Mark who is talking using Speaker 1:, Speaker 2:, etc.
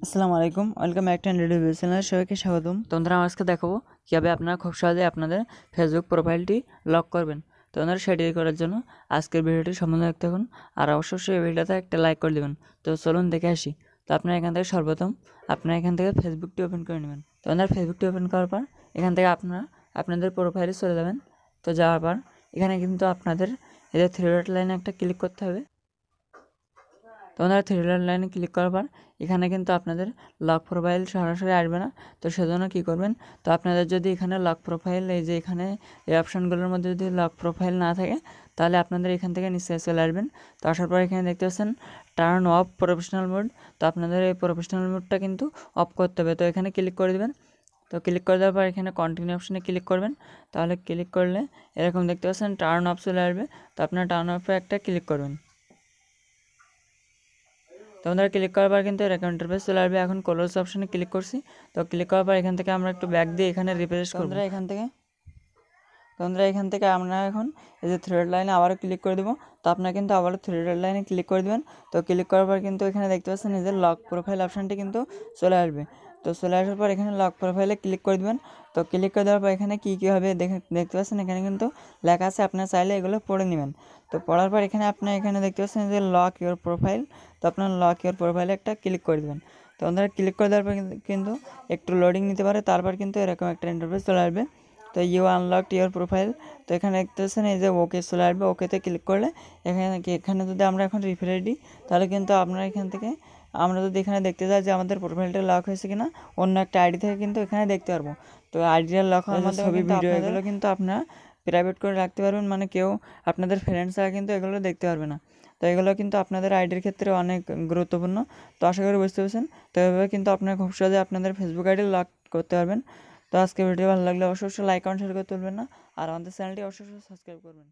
Speaker 1: আসসালামু আলাইকুম, welcome back to radio channel. সবাইকে স্বাগতম। তো বন্ধুরা, আজকে দেখাবো কীভাবে আপনারা খুব সহজে আপনাদের ফেসবুক প্রোফাইলটি লক করবেন। তো বন্ধুরা, সেটি করার জন্য আজকের ভিডিওটি সম্বন্ধে দেখতে থাকুন আর অবশ্যই এই ভিডিওতে একটা লাইক করে দেবেন। তো চলুন দেখে আসি। তো আপনারা এখান থেকে সর্বপ্রথম এখান থেকে ফেসবুকটি ওপেন করে নেবেন। তো আপনারা ফেসবুকটি ওপেন করার পর এখান থেকে আপনারা আপনাদের প্রোফাইলে চলে যাবেন। তো যাওয়ার পর এখানে কিন্তু আপনাদের এই যে থ্রি ডট লাইনে একটা ক্লিক করতে হবে। তো আপনারা থ্রি ডট লাইনে ক্লিক করার পর এখানে কিন্তু আপনাদের লক প্রোফাইল সরাসরি আসবে না। তো সেজন্য কী করবেন, তো আপনাদের যদি এখানে লক প্রোফাইল এই যে এখানে এই অপশানগুলোর মধ্যে যদি লক প্রোফাইল না থাকে, তাহলে আপনাদের এখান থেকে নিচে চলে আসবেন। তো আসার পর এখানে দেখতে পাচ্ছেন টার্ন অফ প্রফেশনাল মোড। তো আপনাদের এই প্রফেশনাল মোডটা কিন্তু অফ করতে হবে। তো এখানে ক্লিক করে দেবেন। তো ক্লিক করে দেওয়ার পর এখানে কন্টিনিউ অপশানে ক্লিক করবেন। তাহলে ক্লিক করলে এরকম দেখতে পাচ্ছেন টার্ন অফ চলে আসবে। তো আপনারা টার্ন অফে একটা ক্লিক করবেন। তো আমাদের ক্লিক করার পর কিন্তু এরকম ইন্টারফেস চলে আসবে। এখন কলর্স অপশানে ক্লিক করছি। তো ক্লিক করার পর এখান থেকে আমরা একটু ব্যাক দিয়ে এখানে রিফ্রেশ করব। এখান থেকে আমরা এখন এই যে থ্রেড লাইনে আবারও ক্লিক করে দেবো। তো আপনারা কিন্তু আবারও থ্রেড লাইনে ক্লিক করে দেবেন। তো ক্লিক করার পর কিন্তু এখানে দেখতে পাচ্ছেন এই যে লক প্রোফাইল অপশানটি কিন্তু চলে আসবে। তো চলে আসার পর এখানে লক প্রোফাইলে ক্লিক করে দেবেন। তো ক্লিক করে দেওয়ার পর এখানে কী হবে দেখতে পাচ্ছেন এখানে কিন্তু লেখা আছে, আপনারা চাইলে এগুলো পড়ে নেবেন। তো পড়ার পর এখানে দেখতে পাচ্ছেন যে লক ইওর প্রোফাইল। তো আপনার লক ইওর প্রোফাইলে একটা ক্লিক করে দেবেন। তো আপনারা ক্লিক করে দেওয়ার পর কিন্তু একটু লোডিং নিতে পারে, তারপর কিন্তু এরকম একটা ইন্টারফেস চলে আসবে। তো ইউ আনলকড ইওর প্রোফাইল। তো এখানে দেখতে পাচ্ছেন এই যে ওকে চলে আসবে। ওকেতে ক্লিক করলে এখানে যদি আমরা এখন রিফ্রেশ দিই, তাহলে কিন্তু আপনারা আমরা যদি এখানে দেখতে চাই যে আমাদের প্রোফাইলটা লক হয়েছে কিনা, অন্য একটা আইডি থেকে কিন্তু এখানে দেখতে পারবো। তো আইডিটা লক হওয়ার মাধ্যমে ছবি ভিডিও এগুলো কিন্তু আপনারা প্রাইভেট করে রাখতে পারবেন, মানে কেউ আপনাদের ফ্রেন্ডসরা কিন্তু এগুলো দেখতে পারবে না। তো এগুলো কিন্তু আপনাদের আইডির ক্ষেত্রে অনেক গুরুত্বপূর্ণ। তো আশা করি বুঝতে পারছেন। তো এভাবে কিন্তু আপনারা খুব সহজে আপনাদের ফেসবুক আইডি লক করতে পারবেন। তো আজকে ভিডিও ভালো লাগলে অবশ্যই লাইক কমেন্ট শেয়ার করতে ভুলবেন না, আর আমাদের চ্যানেলটি অবশ্যই সাবস্ক্রাইব করবেন।